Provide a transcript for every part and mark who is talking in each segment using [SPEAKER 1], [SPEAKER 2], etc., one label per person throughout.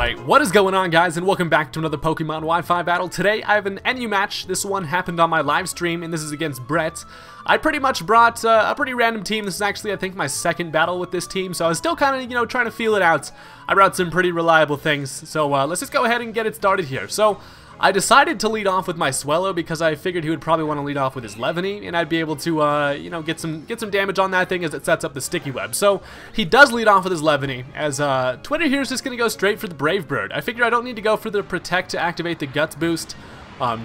[SPEAKER 1] Alright, what is going on, guys, and welcome back to another Pokemon Wi-Fi battle. Today I have an NU match. This one happened on my live stream, and this is against Brett. I pretty much brought a pretty random team. This is actually, I think, my second battle with this team, so I was still kind of, trying to feel it out. I brought some pretty reliable things, so let's just go ahead and get it started here. So I decided to lead off with my Swellow because I figured he would probably want to lead off with his Levany, and I'd be able to, get some damage on that thing as it sets up the sticky web. So he does lead off with his Levany, as Twitter here is just going to go straight for the Brave Bird. I figure I don't need to go for the Protect to activate the Guts boost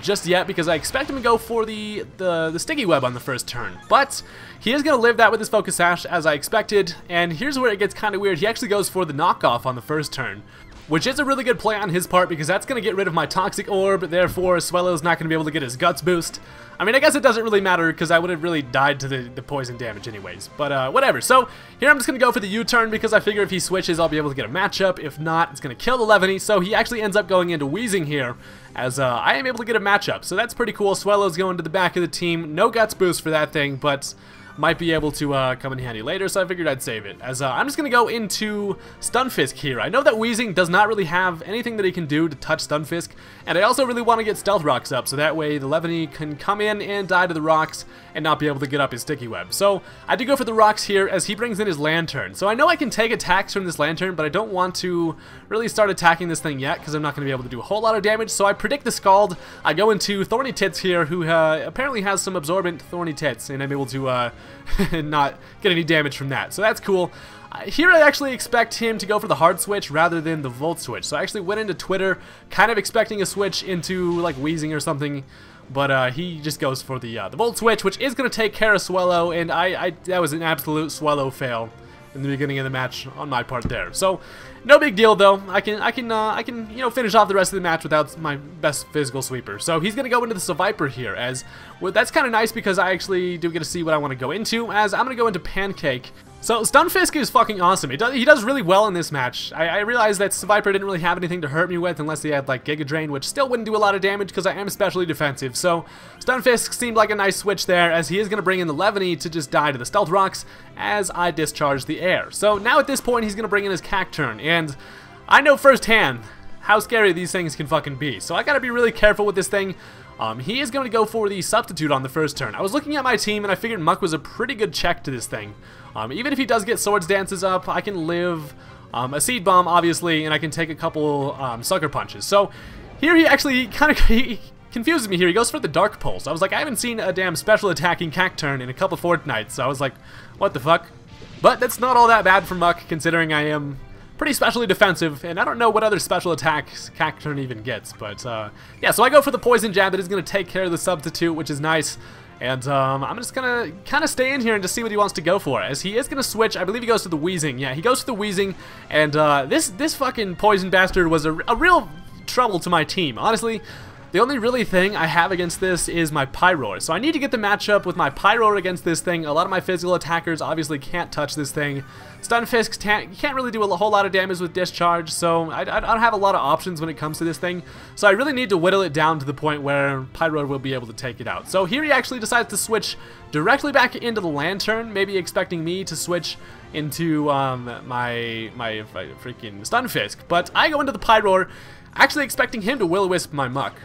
[SPEAKER 1] just yet, because I expect him to go for the sticky web on the first turn. But he is going to live that with his Focus Sash, as I expected, and here's where it gets kind of weird. He actually goes for the knockoff on the first turn, which is a really good play on his part, because that's going to get rid of my Toxic Orb. Therefore, Swellow's not going to be able to get his Guts boost. I mean, I guess it doesn't really matter, because I would have really died to the poison damage anyways. But whatever. So here I'm just going to go for the U-turn, because I figure if he switches, I'll be able to get a matchup. If not, it's going to kill the Levany. So he actually ends up going into Wheezing here, as I am able to get a matchup. So that's pretty cool. Swellow's going to the back of the team. No Guts boost for that thing, but might be able to come in handy later, so I figured I'd save it. As I'm just going to go into Stunfisk here. I know that Wheezing does not really have anything that he can do to touch Stunfisk, and I also really want to get Stealth Rocks up, so that way the Levany can come in and die to the rocks and not be able to get up his Sticky Web. So I do go for the rocks here as he brings in his Lantern. So I know I can take attacks from this Lantern, but I don't want to really start attacking this thing yet, because I'm not going to be able to do a whole lot of damage. So I predict the Scald. I go into Thorny Tits here, who apparently has some absorbent Thorny Tits, and I'm able to not get any damage from that. So that's cool. Here I actually expect him to go for the hard switch rather than the Volt switch. So I actually went into Twitter kind of expecting a switch into like Wheezing or something, but he just goes for the Volt switch, which is going to take care of Swellow, and that was an absolute Swellow fail in the beginning of the match on my part there. So no big deal though. I can finish off the rest of the match without my best physical sweeper. So he's gonna go into the Seviper here, as well, that's kind of nice because I actually do get to see what I want to go into, as I'm gonna go into Pancake. So Stunfisk is fucking awesome. He does really well in this match. I realized that Seviper didn't really have anything to hurt me with unless he had like Giga Drain, which still wouldn't do a lot of damage because I am especially defensive. So Stunfisk seemed like a nice switch there, as he is going to bring in the Levany to just die to the Stealth Rocks as I discharge the air. So now at this point he's going to bring in his Cacturn, and I know firsthand how scary these things can fucking be. So I gotta be really careful with this thing. He is going to go for the Substitute on the first turn. I was looking at my team and I figured Muck was a pretty good check to this thing. Even if he does get Swords Dances up, I can live a Seed Bomb, obviously, and I can take a couple Sucker Punches. So here he confuses me here. He goes for the Dark Pulse. I was like, I haven't seen a damn special attacking Cacturn in a couple fortnights, so I was like, what the fuck? But that's not all that bad for Muck, considering I am pretty specially defensive, and I don't know what other special attacks Cacturn even gets, but yeah, so I go for the Poison Jab that is going to take care of the Substitute, which is nice, and I'm just going to kind of stay in here and just see what he wants to go for, as he is going to switch. I believe he goes to the Wheezing. Yeah, he goes to the Wheezing, and this fucking Poison Bastard was a real trouble to my team. Honestly, the only really thing I have against this is my Pyroar, so I need to get the matchup with my Pyroar against this thing. A lot of my physical attackers obviously can't touch this thing. Stunfisk can't really do a whole lot of damage with Discharge, so I don't have a lot of options when it comes to this thing. So I really need to whittle it down to the point where Pyroar will be able to take it out. So here he actually decides to switch directly back into the Lantern, maybe expecting me to switch into my freaking Stunfisk. But I go into the Pyroar, actually expecting him to Will-O-Wisp my Muck.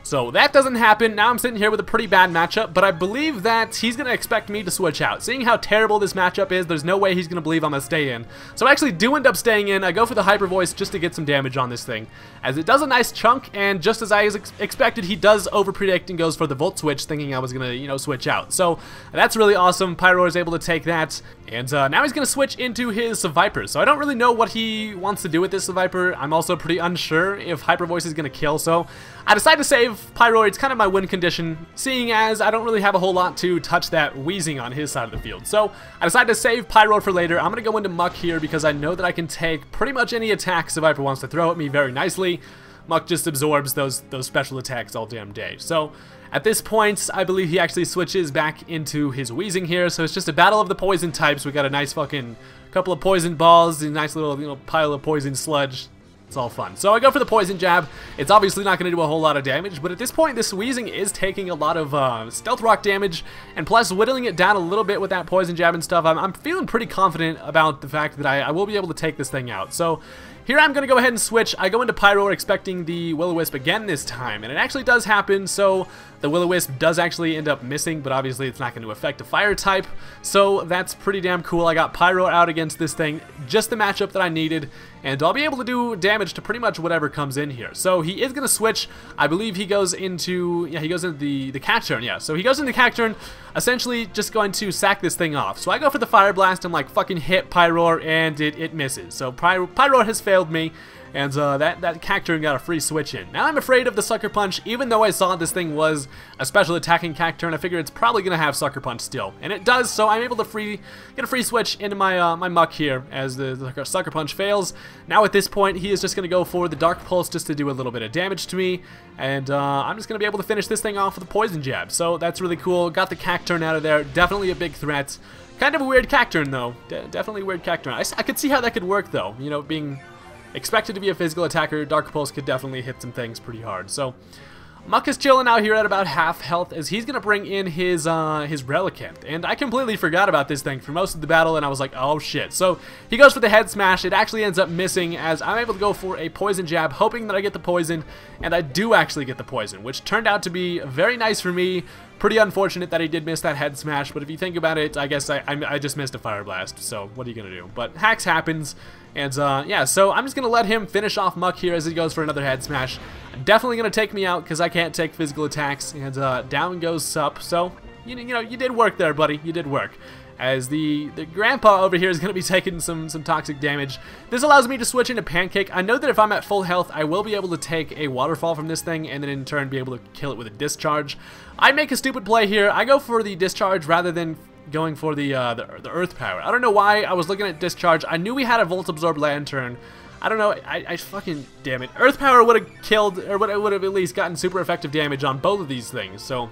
[SPEAKER 1] So that doesn't happen. Now I'm sitting here with a pretty bad matchup, but I believe that he's going to expect me to switch out. Seeing how terrible this matchup is, there's no way he's going to believe I'm going to stay in. So I actually do end up staying in. I go for the Hyper Voice just to get some damage on this thing, as it does a nice chunk, and just as I expected, he does overpredict and goes for the Volt Switch, thinking I was going to, switch out. So that's really awesome. Pyroar is able to take that, and now he's going to switch into his Viper. So I don't really know what he wants to do with this Viper. I'm also pretty unsure if Hyper Voice is going to kill, so I decided to save Pyroar. It's kind of my win condition, seeing as I don't really have a whole lot to touch that Wheezing on his side of the field. So I decided to save Pyroar for later. I'm going to go into Muck here because I know that I can take pretty much any attacks the Viper wants to throw at me very nicely. Muck just absorbs those special attacks all damn day. So at this point, I believe he actually switches back into his Wheezing here. So it's just a battle of the poison types. We got a nice fucking couple of poison balls, a nice little pile of poison sludge. It's all fun. So I go for the Poison Jab. It's obviously not going to do a whole lot of damage, but at this point, this Wheezing is taking a lot of Stealth Rock damage, and plus whittling it down a little bit with that Poison Jab and stuff. I'm feeling pretty confident about the fact that I will be able to take this thing out. So here I'm going to go ahead and switch. I go into Pyro expecting the Will-O-Wisp again this time, and it actually does happen, so the Will-O-Wisp does actually end up missing, but obviously it's not going to affect a fire type, so that's pretty damn cool. I got Pyro out against this thing, just the matchup that I needed, and I'll be able to do damage to pretty much whatever comes in here. So he is going to switch. I believe he goes into, yeah, he goes into the Cacturn, yeah. So he goes into Cacturn, essentially just going to sack this thing off. So I go for the Fire Blast, I'm like, fucking hit Pyro, and it misses. So Pyro has failed me, and that Cacturn got a free switch in. Now I'm afraid of the Sucker Punch. Even though I saw this thing was a special attacking Cacturn, I figure it's probably going to have Sucker Punch still. And it does, so I'm able to get a free switch into my my Muck here as the Sucker Punch fails. Now at this point, he is just going to go for the Dark Pulse just to do a little bit of damage to me. And I'm just going to be able to finish this thing off with a Poison Jab. So that's really cool. Got the Cacturn out of there. Definitely a big threat. Kind of a weird Cacturn, though. Definitely a weird Cacturn. I could see how that could work, though. You know, being expected to be a physical attacker, Dark Pulse could definitely hit some things pretty hard. So Muck is chilling out here at about half health as he's gonna bring in his Relicanth, and I completely forgot about this thing for most of the battle, and I was like, oh shit. So he goes for the Head Smash. It actually ends up missing as I'm able to go for a Poison Jab, hoping that I get the poison, and I do actually get the poison, which turned out to be very nice for me. Pretty unfortunate that he did miss that Head Smash, but if you think about it, I guess I just missed a Fire Blast, so what are you gonna do? But hacks happens, and yeah, so I'm just gonna let him finish off Muck here as he goes for another Head Smash. Definitely gonna take me out because I can't take physical attacks, and down goes Sup. So you know, you did work there, buddy. You did work. As the grandpa over here is going to be taking some toxic damage. This allows me to switch into Pancake. I know that if I'm at full health, I will be able to take a Waterfall from this thing and then in turn be able to kill it with a Discharge. I make a stupid play here. I go for the Discharge rather than going for the Earth Power. I don't know why I was looking at Discharge. I knew we had a Volt Absorb Lantern. I don't know, I fucking, damn it. Earth Power would have killed, or would have at least gotten super effective damage on both of these things, so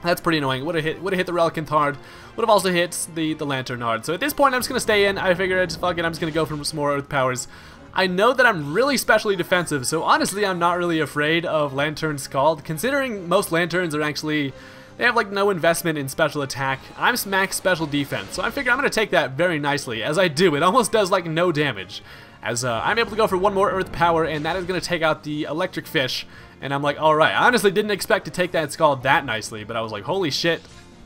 [SPEAKER 1] that's pretty annoying. Would have hit the Relicanth hard. Would have also hit the Lantern hard. So at this point, I'm just going to stay in. I figured, fuck it, I'm just going to go for some more Earth Powers. I know that I'm really specially defensive, so honestly, I'm not really afraid of Lantern Scald, considering most Lanterns are actually, they have like no investment in special attack. I'm max special defense, so I figure I'm going to take that very nicely. As I do, it almost does like no damage. As I'm able to go for one more Earth Power, and that is going to take out the Electric Fish. And I'm like, alright, I honestly didn't expect to take that Scald that nicely, but I was like, holy shit.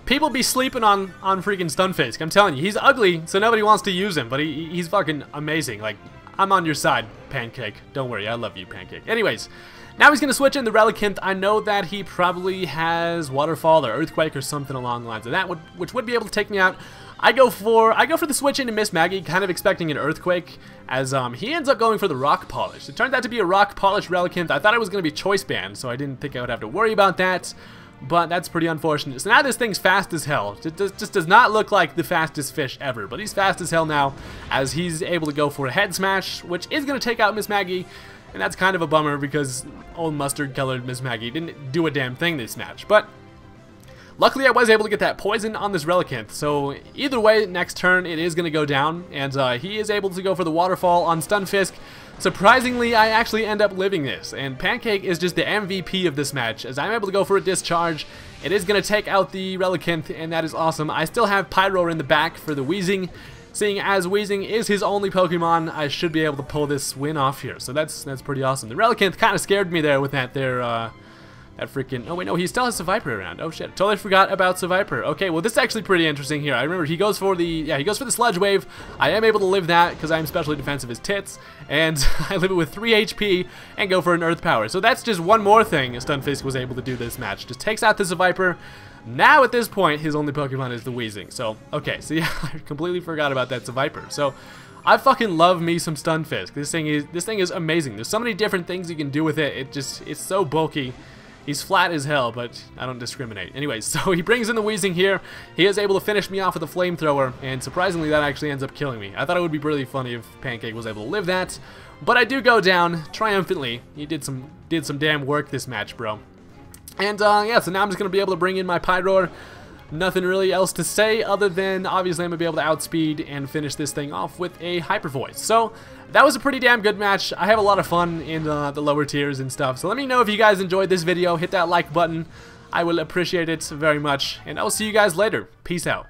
[SPEAKER 1] People be sleeping on freaking Stunfisk. I'm telling you, he's ugly, so nobody wants to use him, but he's fucking amazing. Like, I'm on your side, Pancake. Don't worry, I love you, Pancake. Anyways, now he's going to switch in the Relicanth. I know that he probably has Waterfall or Earthquake or something along the lines of that, which would be able to take me out. I go for the switch into Miss Maggie, kind of expecting an Earthquake, as he ends up going for the Rock Polish. It turns out to be a Rock Polish Relicanth. I thought it was going to be Choice Band, so I didn't think I would have to worry about that, but that's pretty unfortunate. So now this thing's fast as hell. It just does not look like the fastest fish ever, but he's fast as hell now, as he's able to go for a Head Smash, which is going to take out Miss Maggie, and that's kind of a bummer because old mustard-colored Miss Maggie didn't do a damn thing this match, but luckily, I was able to get that poison on this Relicanth, so either way, next turn, it is going to go down, and he is able to go for the Waterfall on Stunfisk. Surprisingly, I actually end up living this, and Pancake is just the MVP of this match, as I'm able to go for a Discharge. It is going to take out the Relicanth, and that is awesome. I still have Pyro in the back for the Weezing. Seeing as Weezing is his only Pokemon, I should be able to pull this win off here, so that's pretty awesome. The Relicanth kind of scared me there with that that freaking, oh wait, no, he still has Seviper around. Oh shit, totally forgot about Seviper. Okay, well this is actually pretty interesting here. I remember he goes for the Sludge Wave. I am able to live that because I'm specially defensive as tits, and I live it with 3 HP and go for an Earth Power. So that's just one more thing Stunfisk was able to do this match. Just takes out the Seviper. Now at this point, his only Pokemon is the Weezing. So, okay, so yeah, I completely forgot about that Seviper. So, I fucking love me some Stunfisk. This thing is amazing. There's so many different things you can do with it. It's so bulky. He's flat as hell, but I don't discriminate. Anyways, so he brings in the Weezing here. He is able to finish me off with a Flamethrower, and surprisingly, that actually ends up killing me. I thought it would be really funny if Pancake was able to live that, but I do go down triumphantly. He did some damn work this match, bro. And yeah, so now I'm just gonna be able to bring in my Pyroar. Nothing really else to say other than obviously I'm going to be able to outspeed and finish this thing off with a Hyper Voice. So that was a pretty damn good match. I have a lot of fun in the lower tiers and stuff. So let me know if you guys enjoyed this video. Hit that like button. I will appreciate it very much. And I'll see you guys later. Peace out.